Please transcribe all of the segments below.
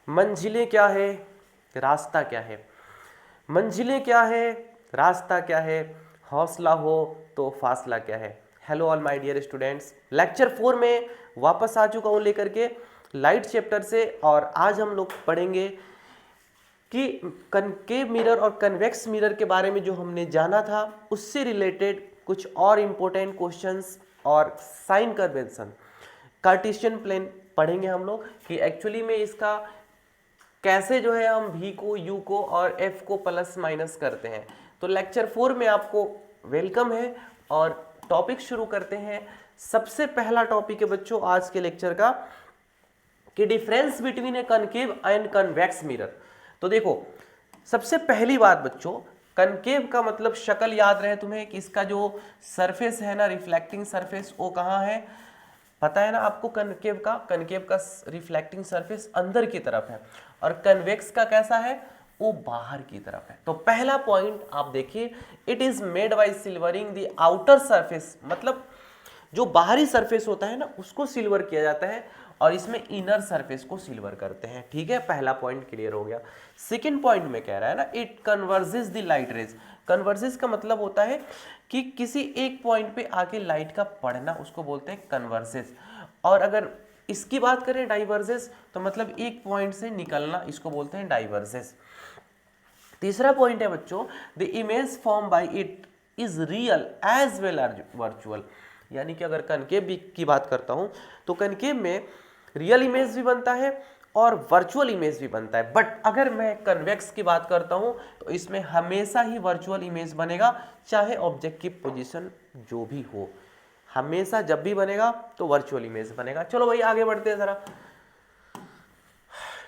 मंजिलें क्या है, रास्ता क्या है। मंजिलें क्या है, रास्ता क्या है, हौसला हो तो फासला क्या है। Hello all my dear students, lecture 4 में वापस आ चुका हूँ लेकर के लाइट चैप्टर से। और आज हम लोग पढ़ेंगे कि कनकेव मिरर और कन्वेक्स मिरर के बारे में जो हमने जाना था उससे रिलेटेड कुछ और इम्पोर्टेंट क्वेश्चंस और साइन कन्वेंशन, कार्टेशियन प्लेन पढ़ेंगे हम लोग कि एक्चुअली में इसका कैसे जो है हम v को u को और f को प्लस माइनस करते हैं। तो लेक्चर 4 में आपको वेलकम है और टॉपिक शुरू करते हैं। सबसे पहला टॉपिक है बच्चों आज के लेक्चर का कि difference between A concave and convex mirror. तो देखो सबसे पहली बात बच्चों, कनकेव का मतलब शक्ल याद रहे तुम्हें कि इसका जो सरफेस है ना, रिफ्लेक्टिंग सरफेस, वो कहाँ है पता है ना आपको। कनकेव का रिफ्लेक्टिंग सरफेस अंदर की तरफ है और कन्वेक्स का कैसा है, वो बाहर की तरफ है। तो पहला पॉइंट आप देखिए, it is made by silvering the outer surface, मतलब जो बाहरी सरफेस होता है ना उसको सिल्वर किया जाता है और इसमें इनर सरफेस को सिल्वर करते हैं। ठीक है, पहला पॉइंट क्लियर हो गया। सेकंड पॉइंट में कह रहा है ना, it converges the light rays. Converges का मतलब होता है कि किसी एक पॉइंट पे आके लाइट का पड़ना, उसको बोलते हैं कन्वर्जेस। और अगर इसकी बात करें डाइवर्जेस, तो मतलब एक पॉइंट से निकलना, इसको बोलते हैं डाइवर्जेस। तीसरा पॉइंट है बच्चों, the image form by it is real as well as virtual. यानी कि अगर कनकेव की बात करता हूं तो कनकेव में रियल इमेज भी बनता है और वर्चुअल इमेज भी बनता है। बट अगर मैं कन्वेक्स की बात करता हूं तो इसमें हमेशा ही वर्चुअल इमेज बनेगा, चाहे ऑब्जेक्ट की पोजीशन जो भी हो, हमेशा जब भी बनेगा तो वर्चुअल इमेज बनेगा। चलो भाई आगे बढ़ते हैं जरा।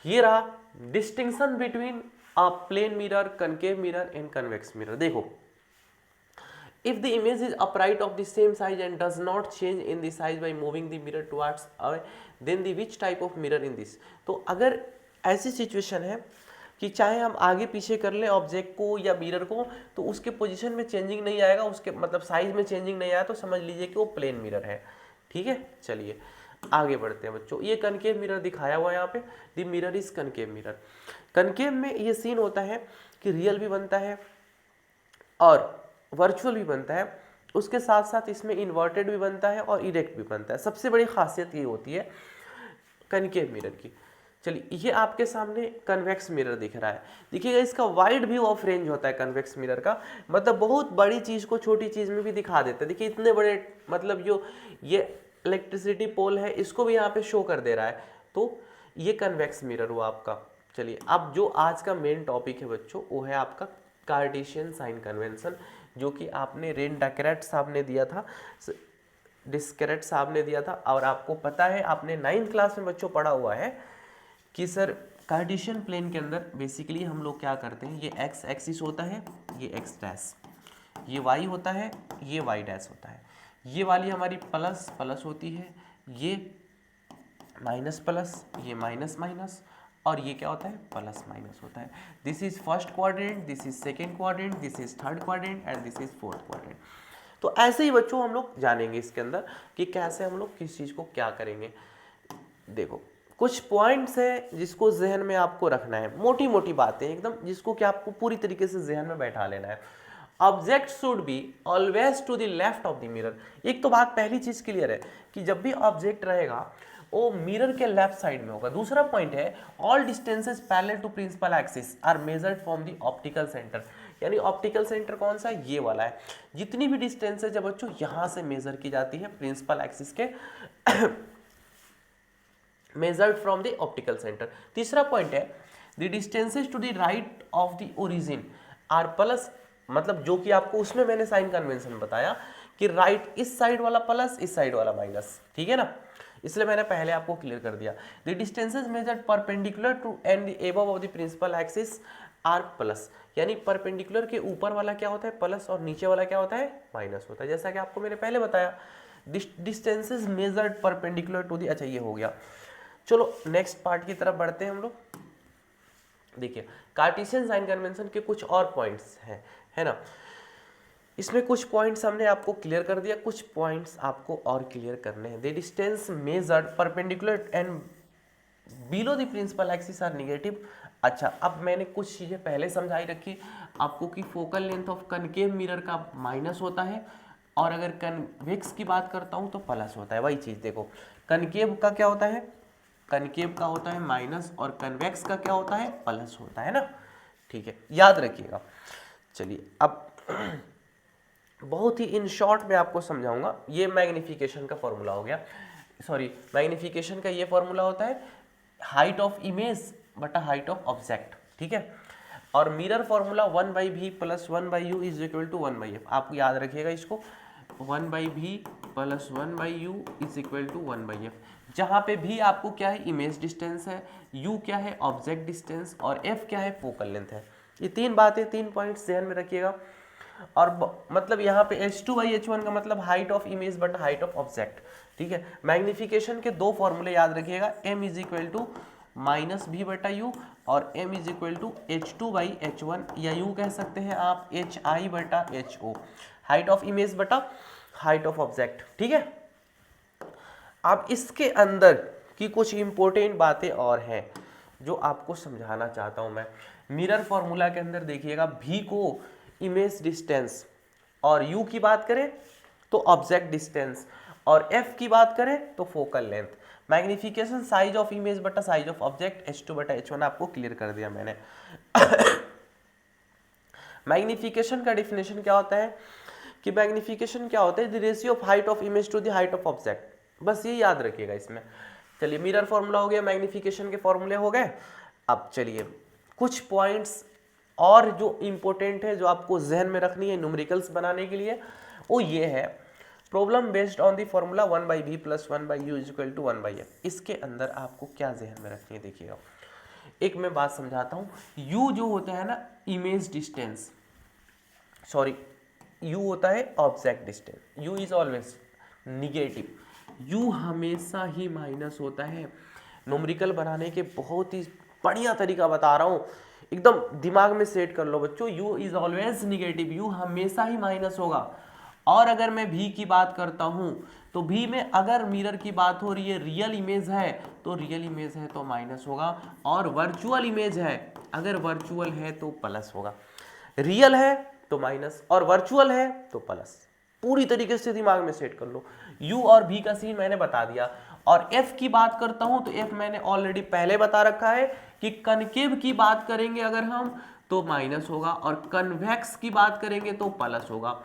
ये रहा distinction between a plane mirror, concave mirror and convex mirror. देखो, if the image is upright of the same size and does not change in the size by moving the mirror towards away, then the which type of mirror in this। तो अगर ऐसी situation है कि चाहे हम आगे पीछे कर ले ऑब्जेक्ट को या मिरर को, तो उसके पोजीशन में चेंजिंग नहीं आएगा, उसके मतलब साइज में चेंजिंग नहीं आया, तो समझ लीजिए कि वो प्लेन मिरर है। ठीक है, चलिए आगे बढ़ते हैं बच्चों। ये कनकेव मिरर दिखाया हुआ है यहाँ पे, the mirror is concave mirror. Concave में ये सीन होता है कि रियल भी बनता है और वर्चुअल भी बनता है, उसके साथ साथ इसमें इन्वर्टेड भी बनता है और इरेक्ट भी बनता है। सबसे बड़ी खासियत ये होती है कनकेव मिरर की। चलिए, ये आपके सामने कन्वेक्स मिरर दिख रहा है, देखिएगा इसका वाइड व्यू ऑफ रेंज होता है कन्वेक्स मिरर का, मतलब बहुत बड़ी चीज़ को छोटी चीज़ में भी दिखा देता है। देखिए इतने बड़े, मतलब जो ये इलेक्ट्रिसिटी पोल है इसको भी यहाँ पे शो कर दे रहा है, तो ये कन्वेक्स मिरर हुआ आपका। चलिए, अब जो आज का मेन टॉपिक है बच्चों वो है आपका कार्टेशियन साइन कन्वेंशन, जो कि आपने रेन डैकेरेट साहब ने दिया था, डिस्करेट साहब ने दिया था। और आपको पता है, आपने 9th क्लास में बच्चों पढ़ा हुआ है कि सर कार्टेशियन प्लेन के अंदर बेसिकली हम लोग क्या करते हैं, ये एक्स एक्सिस होता है, ये एक्स डैश, ये वाई होता है, ये वाई डैश होता है, ये वाली हमारी प्लस प्लस होती है, ये माइनस प्लस, ये माइनस माइनस, और ये क्या होता है, प्लस माइनस होता है। This is first quadrant, this is second quadrant, this is third quadrant and this is fourth quadrant. तो ऐसे ही बच्चों हम लोग जानेंगे इसके अंदर कि कैसे हम लोग किस चीज़ को क्या करेंगे। देखो कुछ पॉइंट्स हैं जिसको जहन में आपको रखना है, मोटी मोटी बातें एकदम, जिसको कि आपको पूरी तरीके से जहन में बैठा लेना है। Object should be always to the left of the mirror. एक तो बात पहली चीज क्लियर है कि जब भी ऑब्जेक्ट रहेगा वो मिरर के लेफ्ट साइड में होगा। दूसरा पॉइंट है, all distances parallel to principal axis are measured from the optical centre. यानी ऑप्टिकल सेंटर कौन सा है, ये वाला है। जितनी भी डिस्टेंस है जब बच्चों यहाँ से मेजर की जाती है प्रिंसिपल एक्सिस के measured from the optical centre. तीसरा पॉइंट है, the distances to the right of the origin are plus, मतलब जो कि आपको उसमें मैंने साइन कन्वेंशन बताया कि राइट इस साइड वाला प्लस, इस साइड वाला माइनस, ठीक है ना, इसलिए मैंने पहले आपको क्लियर कर दिया। The distances measured perpendicular to and the above of the principal axis are plus. यानी परपेंडिकुलर के ऊपर वाला क्या होता है, प्लस, और नीचे वाला क्या होता है, माइनस होता है, जैसा कि आपको मैंने पहले बताया। Distances measured perpendicular to the, अच्छा ये हो गया। चलो नेक्स्ट पार्ट की तरफ बढ़ते हैं हम लोग। देखिए कार्टेशियन साइन कन्वेंशन के कुछ और पॉइंट्स हैं, है ना। इसमें कुछ पॉइंट्स हमने आपको क्लियर कर दिया, कुछ पॉइंट्स आपको और क्लियर करने हैं। The distance measured perpendicular and below the principal axis are negative. अच्छा, अब मैंने कुछ चीज़ें पहले समझाई रखी आपको कि focal length of concave mirror का माइनस होता है, और अगर कन्वेक्स की बात करता हूँ तो प्लस होता है। वही चीज़ देखो, कनकेव का क्या होता है, कनकेव का होता है माइनस, और कन्वेक्स का क्या होता है, प्लस होता है ना। ठीक है, याद रखिएगा। चलिए अब बहुत ही इन शॉर्ट में आपको समझाऊंगा। ये मैग्निफिकेशन का फॉर्मूला हो गया, सॉरी मैग्निफिकेशन का ये फॉर्मूला होता है हाइट ऑफ इमेज बटा हाइट ऑफ ऑब्जेक्ट, ठीक है। और mirror formula 1/v plus 1/u is equal to 1/f। आप याद रखिएगा इसको, 1/v plus 1/u is equal to 1/f, जहाँ पे भी आपको क्या है, इमेज डिस्टेंस है, u क्या है, ऑब्जेक्ट डिस्टेंस, और f क्या है, फोकल लेंथ है। ये तीन बातें, तीन पॉइंट्स ध्यान में रखिएगा। और मतलब यहाँ पे h2/h1 का मतलब height of image but height of object, ठीक है। मैग्निफिकेशन के दो फॉर्मूले याद रखिएगा, m is equal to minus v बटा यू, और m is equal to h2/h1, या यूँ कह सकते हैं आप hi बटा ho, हाइट ऑफ इमेज बटा हाइट ऑफ ऑब्जेक्ट, ठीक है। अब इसके अंदर की कुछ इंपॉर्टेंट बातें और हैं जो आपको समझाना चाहता हूं मैं। मिरर फॉर्मूला के अंदर देखिएगा, v को इमेज डिस्टेंस, और u की बात करें तो ऑब्जेक्ट डिस्टेंस, और f की बात करें तो focal length. Magnification size of image बटा साइज ऑफ ऑब्जेक्ट, h2/h1 आपको क्लियर कर दिया मैंने। मैग्निफिकेशन का डिफिनेशन क्या होता है कि मैग्निफिकेशन क्या होता है, the ratio of height of image to the height of object, बस ये याद रखिएगा इसमें। चलिए, मिरर फॉर्मूला हो गया, मैग्निफिकेशन के फॉर्मूले हो गए। अब चलिए कुछ पॉइंट्स और जो इंपॉर्टेंट है, जो आपको जहन में रखनी है न्यूमेरिकल्स बनाने के लिए, वो ये है problem based on the formula 1/v plus 1/u is equal to 1/f। इसके अंदर आपको क्या जहन में रखनी है, देखिएगा एक मैं बात समझाता हूँ। u जो होता है ना, इमेज डिस्टेंस, सॉरी u होता है object distance, u is always negative, u हमेशा ही माइनस होता है। न्यूमेरिकल बनाने के बहुत ही बढ़िया तरीका बता रहा हूँ, एकदम दिमाग में सेट कर लो बच्चों, u is always negative, u हमेशा ही माइनस होगा। और अगर मैं v की बात करता हूँ तो v में अगर मिरर की बात हो रही है, रियल इमेज है तो रियल इमेज है तो माइनस होगा, और वर्चुअल इमेज है अगर वर्चुअल है तो प्लस होगा। रियल है तो माइनस, और वर्चुअल है तो प्लस। पूरी तरीके से दिमाग में सेट कर लो। u और v का सीन मैंने बता दिया। और f की बात करता हूं तो f मैंने ऑलरेडी पहले बता रखा है कि कनकेव की बात करेंगे अगर हम तो माइनस होगा, और कन्वेक्स की बात करेंगे तो प्लस होगा।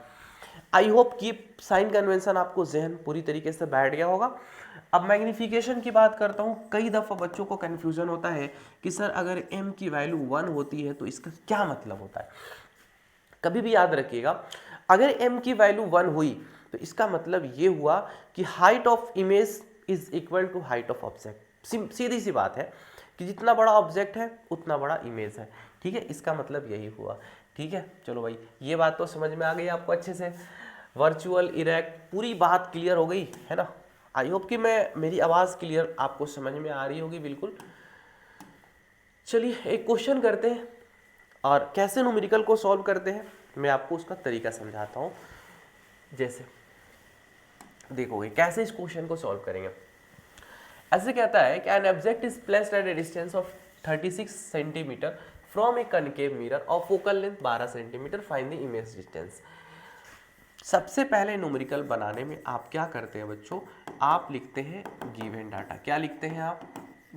आई होप कि साइन कन्वेंशन आपको जहन पूरी तरीके से बैठ गया होगा। अब मैग्निफिकेशन की बात करता हूँ। कई दफ़ा बच्चों को कन्फ्यूजन होता है कि सर अगर m की वैल्यू 1 होती है तो इसका क्या मतलब होता है। कभी भी याद रखिएगा, अगर m की वैल्यू 1 हुई तो इसका मतलब ये हुआ कि height of image is equal to height of object. सीधी सी बात है कि जितना बड़ा ऑब्जेक्ट है उतना बड़ा इमेज है, ठीक है। इसका मतलब यही हुआ, ठीक है। चलो भाई, ये बात तो समझ में आ गई आपको अच्छे से। वर्चुअल इरेक्ट पूरी बात क्लियर हो गई है ना। आई होप कि मेरी आवाज़ क्लियर आपको समझ में आ रही होगी बिल्कुल। चलिए एक क्वेश्चन करते हैं, और कैसे न्यूमेरिकल को सॉल्व करते हैं मैं आपको उसका तरीका समझाता हूँ। जैसे देखोगे कैसे इस क्वेश्चन को सॉल्व करेंगे। ऐसे कहता है कि an object is placed at a distance of 36 centimetre from a concave mirror और focal length 12 centimetre, find the image distance. सबसे पहले न्यूमेरिकल बनाने में आप क्या करते हैं बच्चों, आप लिखते हैं गिवन डाटा। क्या लिखते हैं आप,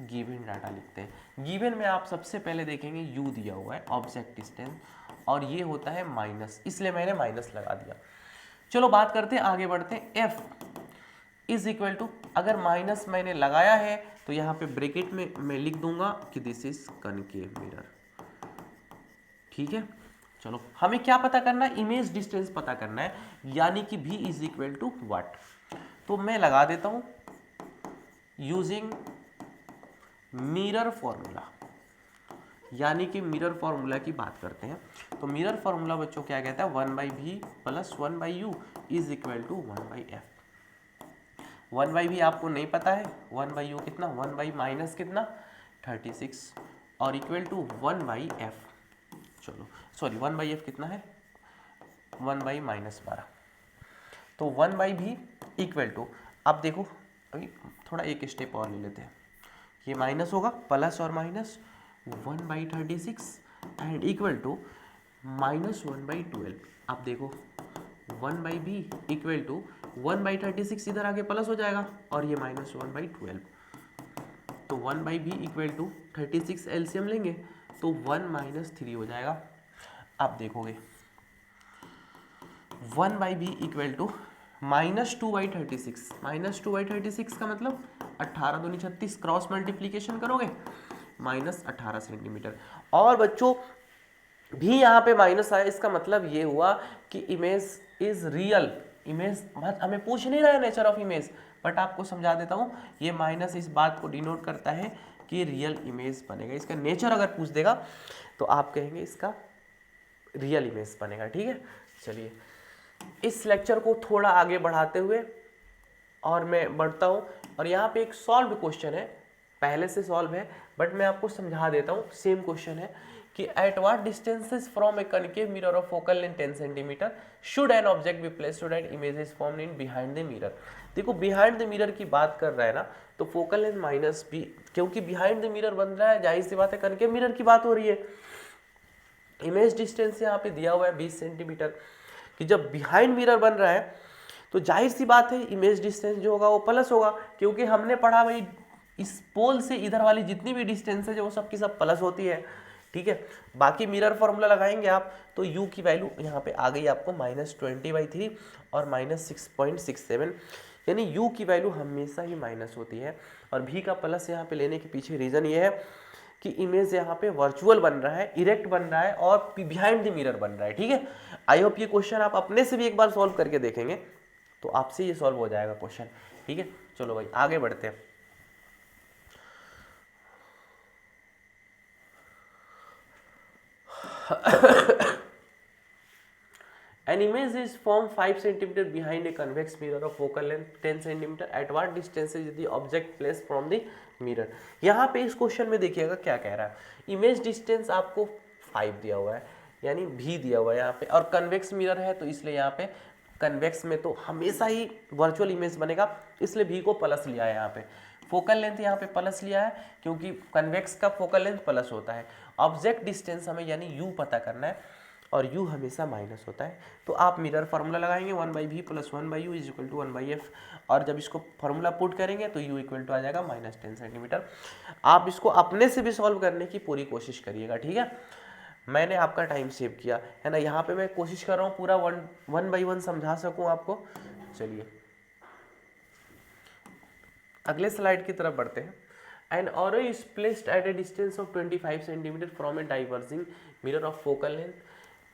गिवन डाटा लिखते हैं। गिवन में आप सबसे पहले देखेंगे u दिया हुआ है ऑब्जेक्ट डिस्टेंस, और ये होता है माइनस, इसलिए मैंने माइनस लगा दिया। चलो बात करते हैं, आगे बढ़ते हैं। f इज इक्वल टू, अगर माइनस मैंने लगाया है तो यहाँ पे ब्रैकेट में मैं लिख दूंगा कि दिस इज कनकेव मिरर, ठीक है। चलो हमें क्या पता करना है, इमेज डिस्टेंस पता करना है, यानी कि v is equal to what. तो मैं लगा देता हूं यूजिंग मिरर फॉर्मूला, यानी कि मिरर फॉर्मूला की बात करते हैं। तो मिरर फॉर्मूला बच्चों क्या कहता है, 1/v plus 1/u is equal to 1/f। 1/v आपको नहीं पता है, 1/u कितना, 1/ माइनस कितना 36, और इक्वल टू 1/f। चलो सॉरी 1/f कितना है, 1/ माइनस 12। तो 1/v इक्वल टू, अब देखो अभी थोड़ा एक स्टेप और ले लेते हैं। ये माइनस होगा, प्लस और माइनस 1/36 एंड इक्वल टू -1/12। अब देखो 1/b इक्वल टू 1/36 इधर आके प्लस हो जाएगा और ये -1/12, तो 1/b इक्वल टू 36 एलसीएम लेंगे तो 1 - 3 हो जाएगा। आप देखोगे 1/b इक्वल टू -2/36, -2/36 का मतलब 18 दूनी 36, क्रॉस मल्टीप्लीकेशन करोगे -18 सेंटीमीटर। और बच्चों भी यहाँ पे माइनस आया, इसका मतलब ये हुआ कि इमेज इज रियल। इमेज हमें पूछ नहीं रहा है नेचर ऑफ इमेज, बट आपको समझा देता हूँ, ये माइनस इस बात को डिनोट करता है कि रियल इमेज बनेगा। इसका नेचर अगर पूछ देगा तो आप कहेंगे इसका रियल इमेज बनेगा। ठीक है, चलिए इस लेक्चर को थोड़ा आगे बढ़ाते हुए और मैं बढ़ता हूँ, और यहाँ पे एक सॉल्व क्वेश्चन है, पहले से सॉल्व है बट मैं आपको समझा देता हूँ। सेम क्वेश्चन है कि at what distances from a concave mirror of focal length 10 centimetre should an object be placed so that image is formed in behind the mirror. देखो बिहाइंड द मिरर की बात कर रहा है ना, तो फोकल लेंथ माइनस बी, क्योंकि behind the mirror बन रहा है, जाहिर सी बात है कनकेव मिरर की बात हो रही है। इमेज डिस्टेंस यहाँ पे दिया हुआ है 20 सेंटीमीटर, कि जब बिहाइंड मिरर बन रहा है तो जाहिर सी बात है इमेज डिस्टेंस जो होगा वो प्लस होगा, क्योंकि हमने पढ़ा भाई इस पोल से इधर वाली जितनी भी डिस्टेंस है वो सब की सब प्लस होती है। ठीक है, बाकी मिरर फॉर्मूला लगाएंगे आप तो u की वैल्यू यहाँ पे आ गई आपको -20/3 और -6.67, यानी u की वैल्यू हमेशा ही माइनस होती है। और v का प्लस यहाँ पे लेने के पीछे रीज़न ये है कि इमेज यहाँ पे वर्चुअल बन रहा है, इरेक्ट बन रहा है और बिहाइंड द मिरर बन रहा है। ठीक है, आई होप ये क्वेश्चन आप अपने से भी एक बार सॉल्व करके देखेंगे तो आपसे ये सॉल्व हो जाएगा क्वेश्चन। ठीक है, चलो भाई आगे बढ़ते हैं। An image is formed 5 cm behind a convex mirror of focal length 10 cm. At what distance is the object placed from the mirror? यहाँ पे इस क्वेश्चन में देखिएगा क्या कह रहा है, इमेज डिस्टेंस आपको 5 दिया हुआ है, यानी भी दिया हुआ है यहाँ पे, और कन्वेक्स मिरर है तो इसलिए यहाँ पे कन्वेक्स में तो हमेशा ही वर्चुअल इमेज बनेगा, इसलिए भी को प्लस लिया है यहाँ पे। फोकल लेंथ यहाँ पे प्लस लिया है क्योंकि कन्वेक्स का फोकल लेंथ प्लस होता है। ऑब्जेक्ट डिस्टेंस हमें यानी यू पता करना है और u हमेशा माइनस होता है, तो आप मिरर फार्मूला लगाएंगे 1/v plus 1/u is equal to 1/f, और जब इसको फार्मूला पुट करेंगे तो u इक्वल टू आ जाएगा -10 सेंटीमीटर। आप इसको अपने से भी सॉल्व करने की पूरी कोशिश करिएगा। ठीक है, मैंने आपका टाइम सेव किया है ना, यहाँ पे मैं कोशिश कर रहा हूँ पूरा 1/1 समझा सकूँ आपको। चलिए अगले स्लाइड की तरफ बढ़ते हैं। An arrow is placed at a distance of 25 cm from a diverging mirror of focal length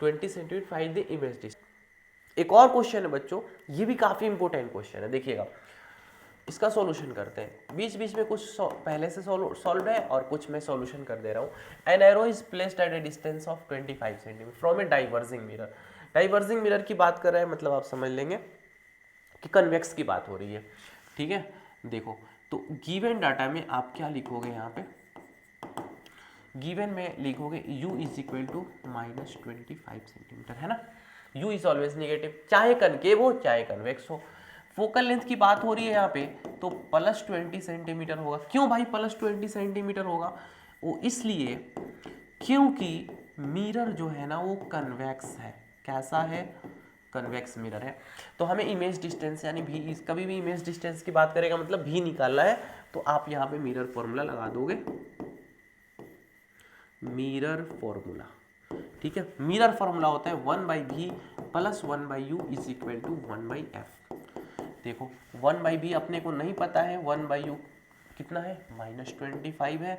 20 cm. Find the image distance। एक और क्वेश्चन है बच्चों, ये भी काफी इंपॉर्टेंट क्वेश्चन है, देखिएगा इसका सॉल्यूशन करते हैं। बीच बीच में कुछ पहले से सॉल्व है और कुछ मैं सॉल्यूशन कर दे रहा हूँ। An arrow is placed at a distance of 25 cm from a diverging mirror। Diverging mirror की बात कर रहे हैं, मतलब आप समझ लेंगे कि कन्वेक्स की बात हो रही है। ठीक है, देखो तो गिवन डाटा में आप क्या लिखोगे, यहाँ पे गिवन में लिखोगे u is equal to -25 centimetre, है ना। u इज ऑलवेज नेगेटिव, चाहे कनकेव हो चाहे कन्वेक्स हो। फोकल लेंथ की बात हो रही है यहाँ पे तो +20 सेंटीमीटर होगा। क्यों भाई +20 सेंटीमीटर होगा? वो इसलिए क्योंकि मिरर जो है ना वो कन्वेक्स है। कैसा है? कन्वेक्स मिरर है। तो हमें इमेज डिस्टेंस यानी भी, कभी भी इमेज डिस्टेंस की बात करेगा मतलब भी निकालना है, तो आप यहाँ पे मिरर फॉर्मूला लगा दोगे, मिरर फॉर्मूला। ठीक है, मिरर फॉर्मूला होता है 1/v plus 1/u is equal to 1/f। देखो 1/v अपने को नहीं पता है, 1/u कितना है -25 है,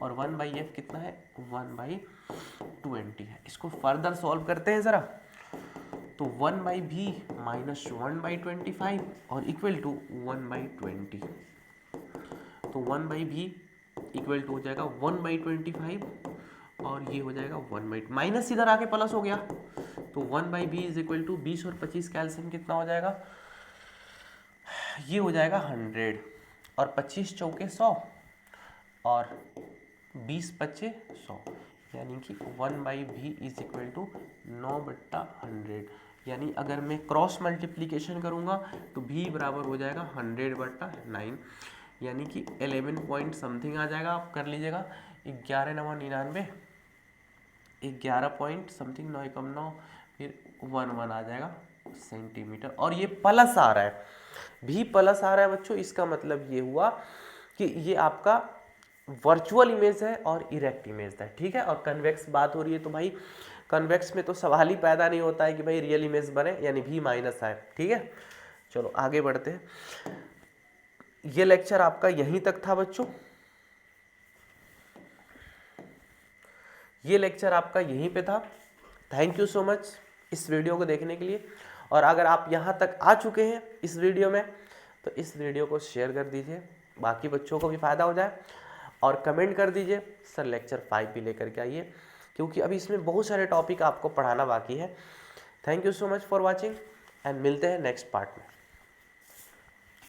और 1/f कितना है 1/20 है। इसको फर्दर सॉल्व करते हैं जरा, तो 1/v माइनस 1/25 और इक्वल टू 1/20, तो 1/v इक्वल टू हो जाएगा 1/25 और ये हो जाएगा 1/, माइनस इधर आके प्लस हो गया, तो 1/v इज इक्वल टू 20 और 25 कैल्सियम कितना हो जाएगा, ये हो जाएगा 100, और 25 चौके 100 और 20 पच्चे 100, यानी कि 1/v इज इक्वल टू 9/100। यानी अगर मैं क्रॉस मल्टीप्लीकेशन करूंगा तो v बराबर हो जाएगा 100/9, यानी कि 11 पॉइंट समथिंग आ जाएगा, आप कर लीजिएगा। 11×99 11 पॉइंट समथिंग, 9×9 फिर 11 आ जाएगा सेंटीमीटर। और ये प्लस आ रहा है, भी प्लस आ रहा है बच्चों, इसका मतलब ये हुआ कि ये आपका वर्चुअल इमेज है और इरेक्ट इमेज है, ठीक है। और कन्वेक्स बात हो रही है तो भाई कन्वेक्स में तो सवाल ही पैदा नहीं होता है कि भाई रियल इमेज बने यानी भी माइनस आए, ठीक है। चलो आगे बढ़ते हैं। ये लेक्चर आपका यहीं तक था बच्चों, ये लेक्चर आपका यहीं पे था। थैंक यू सो मच इस वीडियो को देखने के लिए। और अगर आप यहाँ तक आ चुके हैं इस वीडियो में तो इस वीडियो को शेयर कर दीजिए, बाकी बच्चों को भी फ़ायदा हो जाए। और कमेंट कर दीजिए सर लेक्चर 5 भी लेकर के आइए, क्योंकि अभी इसमें बहुत सारे टॉपिक आपको पढ़ाना बाकी है। Thank you so much for watching and मिलते हैं नेक्स्ट पार्ट में।